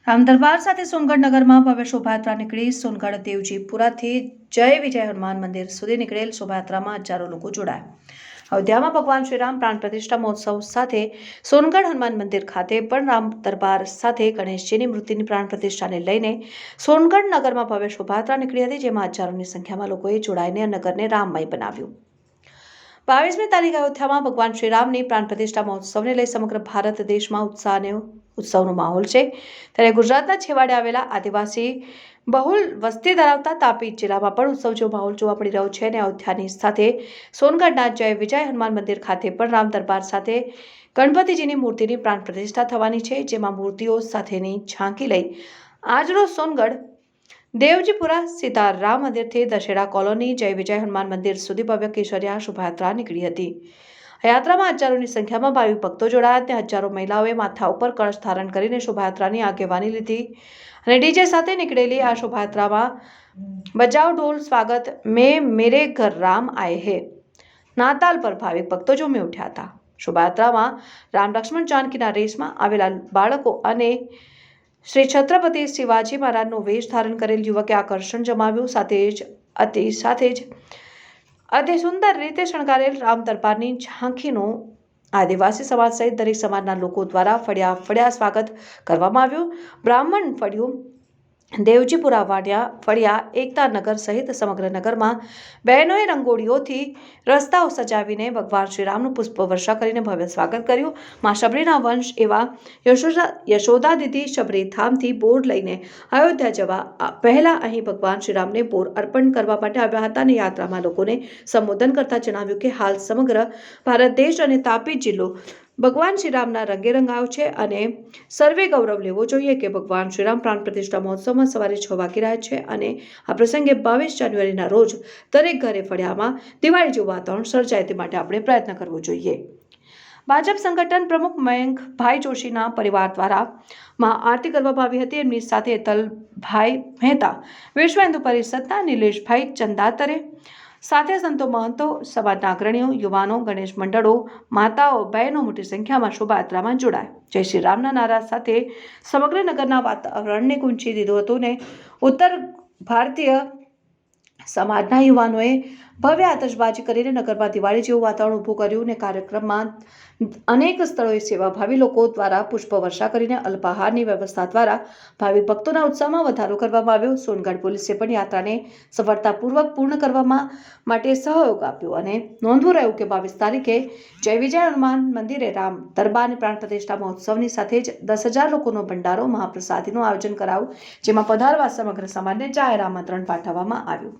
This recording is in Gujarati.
રામ દરબાર સાથે સોનગઢ નગરમાં ભવ્ય શોભાયાત્રા નીકળી. સોનગઢ દેવજીપુરાથી જય વિજય હનુમાન મંદિર સુધી નીકળેલ શોભાયાત્રામાં હજારો લોકો જોડાયા. અયોધ્યામાં ભગવાન શ્રીરામ પ્રાણ પ્રતિષ્ઠા મહોત્સવ સાથે સોનગઢ હનુમાન મંદિર ખાતે પણ રામ દરબાર સાથે ગણેશજીની મૂર્તિની પ્રાણ પ્રતિષ્ઠાને લઈને સોનગઢ નગરમાં ભવ્ય શોભાયાત્રા નીકળી હતી, જેમાં હજારોની સંખ્યામાં લોકોએ જોડાઈને નગરને રામમય બનાવ્યું. 22મી તારીખે અયોધ્યામાં ભગવાન શ્રીરામની પ્રાણ પ્રતિષ્ઠા મહોત્સવને લઈ સમગ્ર ભારત દેશમાં ઉત્સવનો માહોલ છે. ત્યારે ગુજરાતના છેવાડે આવેલા આદિવાસી બહુલ વસ્તી ધરાવતા તાપી જિલ્લામાં પણ ઉત્સવ જેવો માહોલ જોવા મળી રહ્યો છે. અને અયોધ્યાની સાથે સોનગઢના જય વિજય હનુમાન મંદિર ખાતે પણ રામ દરબાર સાથે ગણપતિજીની મૂર્તિની પ્રાણ પ્રતિષ્ઠા થવાની છે, જેમાં મૂર્તિઓ સાથેની ઝાંકી લઈ આજરોજ સોનગઢ દેવજીપુરા સીતારામ મંદિરથી દશેરા કોલોની જય વિજય હનુમાન મંદિર સુધી ભવ્ય કેસરિયા શોભાયાત્રા નીકળી હતી. આ યાત્રામાં હજારોની સંખ્યામાં ભાવિક ભક્તો જોડાયા. ત્યાં હજારો મહિલાઓએ માથા ઉપર કળશ ધારણ કરીને શોભાયાત્રાની આગેવાની લીધી અને ડીજે સાથે નીકળેલી આ શોભાયાત્રામાં બજાવ ઢોલ સ્વાગત મેં મેરે ઘર રામ આએ હે નાતાલ પર ભાવિક ભક્તો ઝૂમી ઉઠ્યા હતા. શોભાયાત્રામાં રામ લક્ષ્મણ જાનકીના રેસમાં આવેલા બાળકો અને શ્રી છત્રપતિ શિવાજી મહારાજનો વેશ ધારણ કરેલ યુવકે આકર્ષણ જમાવ્યું. સાથે જ અતિ સુંદર રીતે શણગારેલ રામ દરબારની ઝાંખીનો આદિવાસી સમાજ સહિત દરેક સમાજના લોકો દ્વારા ફળિયા સ્વાગત કરવામાં આવ્યું. બ્રાહ્મણ ફળિયું, દેવજીપુરા ફળિયા, એકતા નગર સહિત સમગ્ર નગરમાં બહેનોએ રંગોળીઓથી રસ્તાઓ સજાવીને ભગવાન શ્રીરામનું પુષ્પવર્ષા કરીને ભવ્ય સ્વાગત કર્યું. મા શબરીના વંશ એવા યશોદા દીદી શબરી ધામથી બોર લઈને અયોધ્યા જવા પહેલા અહીં ભગવાન શ્રીરામને બોર અર્પણ કરવા માટે આવ્યા હતા. અને યાત્રામાં લોકોને સંબોધન કરતા જણાવ્યું કે હાલ સમગ્ર ભારત દેશ અને તાપી જિલ્લો ભગવાન શ્રીરામના રંગે રંગાયો છે અને સર્વે ગૌરવ લેવો જોઈએ કે ભગવાન શ્રીરામ પ્રાણ પ્રતિષ્ઠા મહોત્સવમાં સવારે 6 વાગી રહ્યા છે અને આ પ્રસંગે 22 જાન્યુઆરીના રોજ દરેક ઘરે ફળિયામાં દિવાળી જેવું વાતાવરણ સર્જાય તે માટે આપણે પ્રયત્ન કરવો જોઈએ. ભાજપ સંગઠન પ્રમુખ મયંકભાઈ જોશીના પરિવાર દ્વારા માં આરતી કરવામાં આવી હતી. એમની સાથે હેતલભાઈ મહેતા, વિશ્વ હિન્દુ પરિષદના નિલેશભાઈ ચંદાતરે સાથે સંતો, મહંતો, સમાજના અગ્રણીઓ, યુવાનો, ગણેશ મંડળો, માતાઓ, બહેનો મોટી સંખ્યામાં શોભાયાત્રામાં જોડાયા. જય શ્રી રામના નારા સાથે સમગ્ર નગરના વાતાવરણને ગુંજી દીધું હતું ને ઉત્તર ભારતીય સમાજના યુવાનોએ ભવ્ય આતશબાજી કરીને નગરમાં દિવાળી જેવું વાતાવરણ ઊભું કર્યું. અને કાર્યક્રમમાં અનેક સ્થળોએ સેવાભાવી લોકો દ્વારા પુષ્પવર્ષા કરીને અલ્પાહારની વ્યવસ્થા દ્વારા ભાવિક ભક્તોના ઉત્સાહમાં વધારો કરવામાં આવ્યો. સોનગઢ પોલીસે પણ યાત્રાને સફળતાપૂર્વક પૂર્ણ કરવામાં માટે સહયોગ આપ્યો. અને નોંધવું રહ્યું કે 22 તારીખે જય વિજય હનુમાન મંદિરે રામ દરબારની પ્રાણ પ્રતિષ્ઠા મહોત્સવની સાથે જ 10,000 લોકોનો ભંડારો મહાપ્રસાદીનું આયોજન કરાયું, જેમાં પધારવા સમગ્ર સમાજને જાહેર આમંત્રણ પાઠવવામાં આવ્યું.